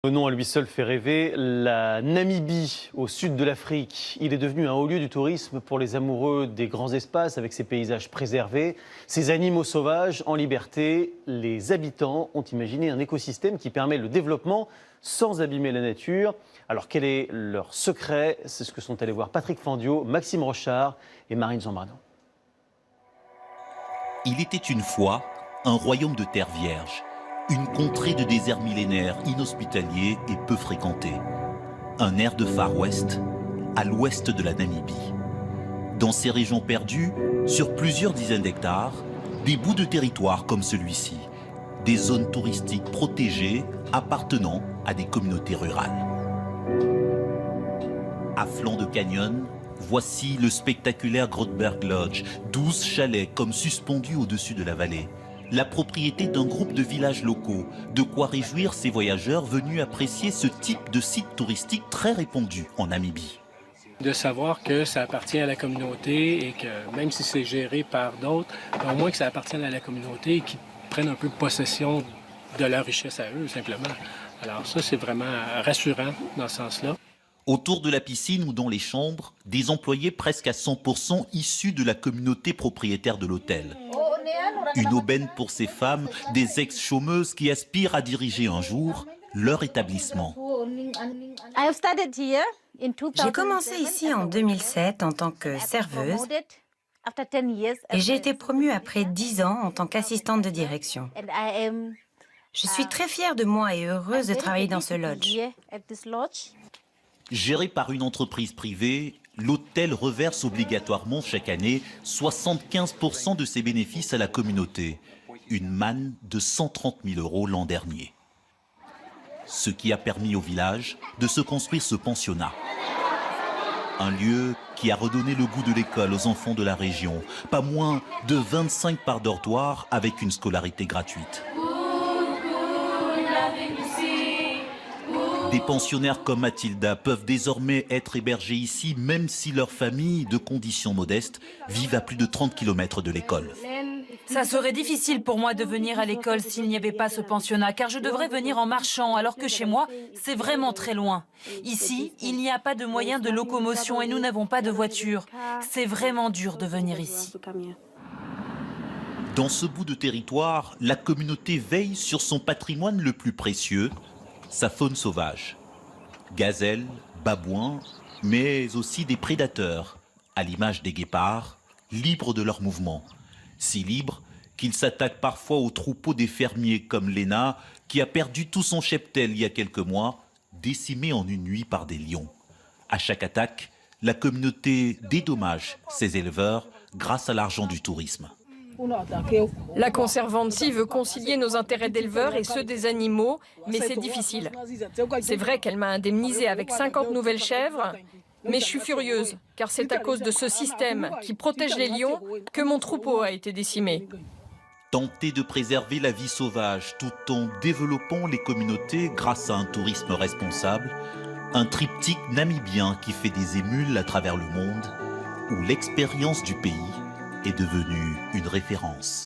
Le nom à lui seul fait rêver, la Namibie, au sud de l'Afrique. Il est devenu un haut lieu du tourisme pour les amoureux des grands espaces avec ses paysages préservés, ses animaux sauvages en liberté. Les habitants ont imaginé un écosystème qui permet le développement sans abîmer la nature. Alors quel est leur secret? C'est ce que sont allés voir Patrick Fandiot, Maxime Rochard et Marine Zambrano. Il était une fois un royaume de terre vierge. Une contrée de désert millénaire inhospitalier et peu fréquentée. Un air de Far West, à l'ouest de la Namibie. Dans ces régions perdues, sur plusieurs dizaines d'hectares, des bouts de territoire comme celui-ci. Des zones touristiques protégées appartenant à des communautés rurales. À flanc de canyon, voici le spectaculaire Grootberg Lodge, 12 chalets comme suspendus au-dessus de la vallée. La propriété d'un groupe de villages locaux, de quoi réjouir ces voyageurs venus apprécier ce type de site touristique très répandu en Namibie. De savoir que ça appartient à la communauté et que même si c'est géré par d'autres, au moins que ça appartient à la communauté et qu'ils prennent un peu possession de leur richesse à eux, simplement. Alors ça, c'est vraiment rassurant dans ce sens-là. Autour de la piscine ou dans les chambres, des employés presque à 100% issus de la communauté propriétaire de l'hôtel. Une aubaine pour ces femmes, des ex-chômeuses qui aspirent à diriger un jour leur établissement. J'ai commencé ici en 2007 en tant que serveuse et j'ai été promue après 10 ans en tant qu'assistante de direction. Je suis très fière de moi et heureuse de travailler dans ce lodge. Géré par une entreprise privée, l'hôtel reverse obligatoirement chaque année 75% de ses bénéfices à la communauté. Une manne de 130 000 € l'an dernier. Ce qui a permis au village de se construire ce pensionnat. Un lieu qui a redonné le goût de l'école aux enfants de la région. Pas moins de 25 par dortoir avec une scolarité gratuite. Des pensionnaires comme Mathilda peuvent désormais être hébergés ici, même si leurs familles, de conditions modestes, vivent à plus de 30 km de l'école. Ça serait difficile pour moi de venir à l'école s'il n'y avait pas ce pensionnat, car je devrais venir en marchant, alors que chez moi, c'est vraiment très loin. Ici, il n'y a pas de moyen de locomotion et nous n'avons pas de voiture. C'est vraiment dur de venir ici. Dans ce bout de territoire, la communauté veille sur son patrimoine le plus précieux, sa faune sauvage. Gazelles, babouins, mais aussi des prédateurs, à l'image des guépards, libres de leurs mouvements. Si libres qu'ils s'attaquent parfois aux troupeaux des fermiers comme Lena, qui a perdu tout son cheptel il y a quelques mois, décimé en une nuit par des lions. À chaque attaque, la communauté dédommage ses éleveurs grâce à l'argent du tourisme. La Conservancy veut concilier nos intérêts d'éleveurs et ceux des animaux, mais c'est difficile. C'est vrai qu'elle m'a indemnisée avec 50 nouvelles chèvres, mais je suis furieuse, car c'est à cause de ce système qui protège les lions que mon troupeau a été décimé. Tenter de préserver la vie sauvage tout en développant les communautés grâce à un tourisme responsable, un triptyque namibien qui fait des émules à travers le monde, où l'expérience du pays est devenue une référence.